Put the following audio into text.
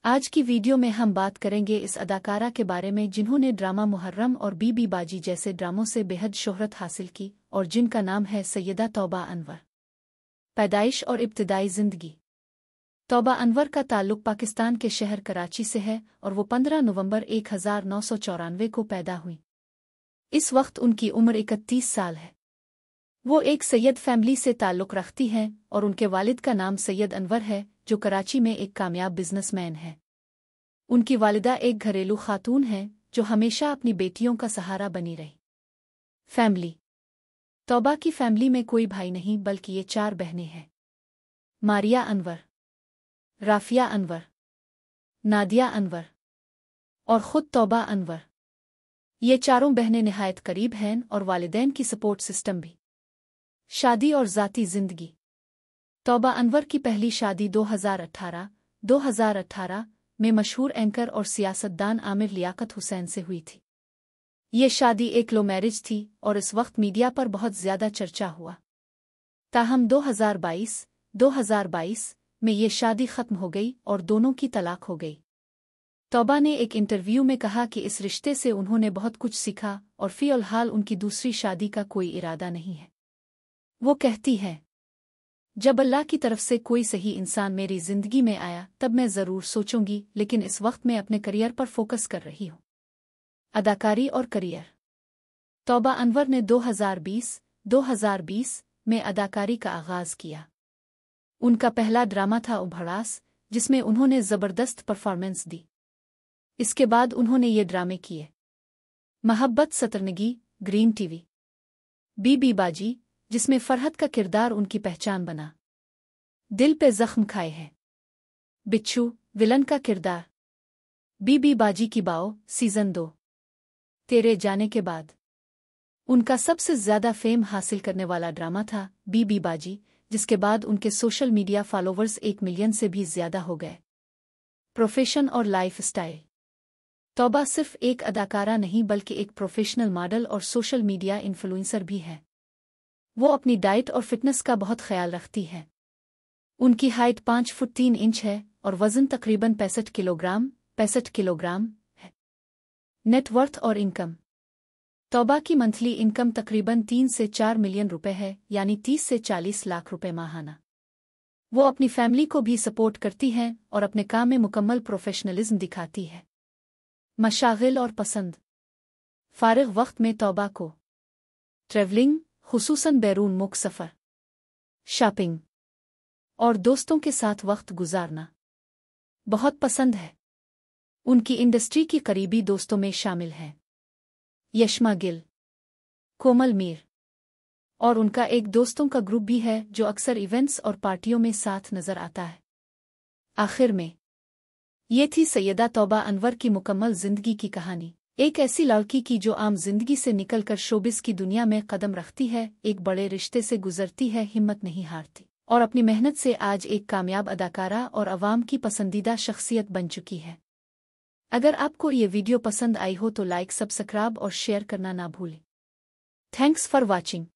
आज की वीडियो में हम बात करेंगे इस अदाकारा के बारे में जिन्होंने ड्रामा मुहर्रम और बीबी बाजी जैसे ड्रामों से बेहद शोहरत हासिल की और जिनका नाम है सैयदा तौबा अनवर। पैदाइश और इब्तिदाई ज़िंदगी। तौबा अनवर का ताल्लुक पाकिस्तान के शहर कराची से है और वो 15 नवंबर 1994 को पैदा हुई। इस वक्त उनकी उम्र 31 साल है। वो एक सैयद फैमिली से ताल्लुक़ रखती हैं और उनके वालिद का नाम सैयद अनवर है जो कराची में एक कामयाब बिजनेसमैन है। उनकी वालिदा एक घरेलू खातून हैं जो हमेशा अपनी बेटियों का सहारा बनी रही। फैमिली। तौबा की फैमिली में कोई भाई नहीं बल्कि ये 4 बहनें हैं। मारिया अनवर, राफिया अनवर, नादिया अनवर और ख़ुद तौबा अनवर। ये चारों बहनें निहायत करीब हैं और वालिदैन की सपोर्ट सिस्टम भी। शादी और ज़ाती ज़िंदगी। तौबा अनवर की पहली शादी 2018 में मशहूर एंकर और सियासतदान आमिर लियाकत हुसैन से हुई थी। ये शादी एक लो मैरिज थी और इस वक्त मीडिया पर बहुत ज़्यादा चर्चा हुआ। ताहम 2022 में ये शादी ख़त्म हो गई और दोनों की तलाक हो गई। तौबा ने एक इंटरव्यू में कहा कि इस रिश्ते से उन्होंने बहुत कुछ सीखा और फ़िलहाल उनकी दूसरी शादी का कोई इरादा नहीं है। वो कहती है, जब अल्लाह की तरफ से कोई सही इंसान मेरी ज़िंदगी में आया तब मैं ज़रूर सोचूंगी, लेकिन इस वक्त मैं अपने करियर पर फोकस कर रही हूँ। अदाकारी और करियर। तौबा अनवर ने 2020 में अदाकारी का आगाज़ किया। उनका पहला ड्रामा था उभड़ास, जिसमें उन्होंने ज़बरदस्त परफॉर्मेंस दी। इसके बाद उन्होंने ये ड्रामे किए: मोहब्बत सतरंगी, ग्रीन टीवी, बीबी बाजी, जिसमें फरहत का किरदार उनकी पहचान बना, दिल पे जख्म खाए हैं, बिच्छू, विलन का किरदार, बीबी बाजी की बाओ, सीज़न 2, तेरे जाने के बाद। उनका सबसे ज़्यादा फेम हासिल करने वाला ड्रामा था बीबी बाजी, जिसके बाद उनके सोशल मीडिया फॉलोवर्स 1 मिलियन से भी ज़्यादा हो गए। प्रोफेशन और लाइफ स्टाइल। तौबा सिर्फ एक अदाकारा नहीं बल्कि एक प्रोफेशनल मॉडल और सोशल मीडिया इन्फ्लुएंसर भी है। वो अपनी डाइट और फिटनेस का बहुत ख्याल रखती है। उनकी हाइट 5 फुट 3 इंच है और वज़न तकरीबन 65 किलोग्राम है। नेटवर्थ और इनकम। तौबा की मंथली इनकम तकरीबन 3 से 4 मिलियन रुपए है, यानी 30 से 40 लाख रुपए माहाना। वो अपनी फैमिली को भी सपोर्ट करती हैं और अपने काम में मुकम्मल प्रोफेशनलिज्म दिखाती है। मशागिल और पसंद। फारिग वक्त में तौबा को ट्रैवलिंग, खुसूसन बैरून मुल्क सफ़र, शॉपिंग और दोस्तों के साथ वक्त गुजारना बहुत पसंद है। उनकी इंडस्ट्री की करीबी दोस्तों में शामिल हैं यशमा गिल, कोमल मीर और उनका एक दोस्तों का ग्रुप भी है जो अक्सर इवेंट्स और पार्टियों में साथ नज़र आता है। आखिर में ये थी सैयदा तौबा अनवर की मुकम्मल ज़िंदगी की कहानी। एक ऐसी लड़की की जो आम जिंदगी से निकलकर शोबिस की दुनिया में कदम रखती है, एक बड़े रिश्ते से गुजरती है, हिम्मत नहीं हारती और अपनी मेहनत से आज एक कामयाब अदाकारा और अवाम की पसंदीदा शख्सियत बन चुकी है। अगर आपको ये वीडियो पसंद आई हो तो लाइक, सब्सक्राइब और शेयर करना ना भूलें। Thanks for watching.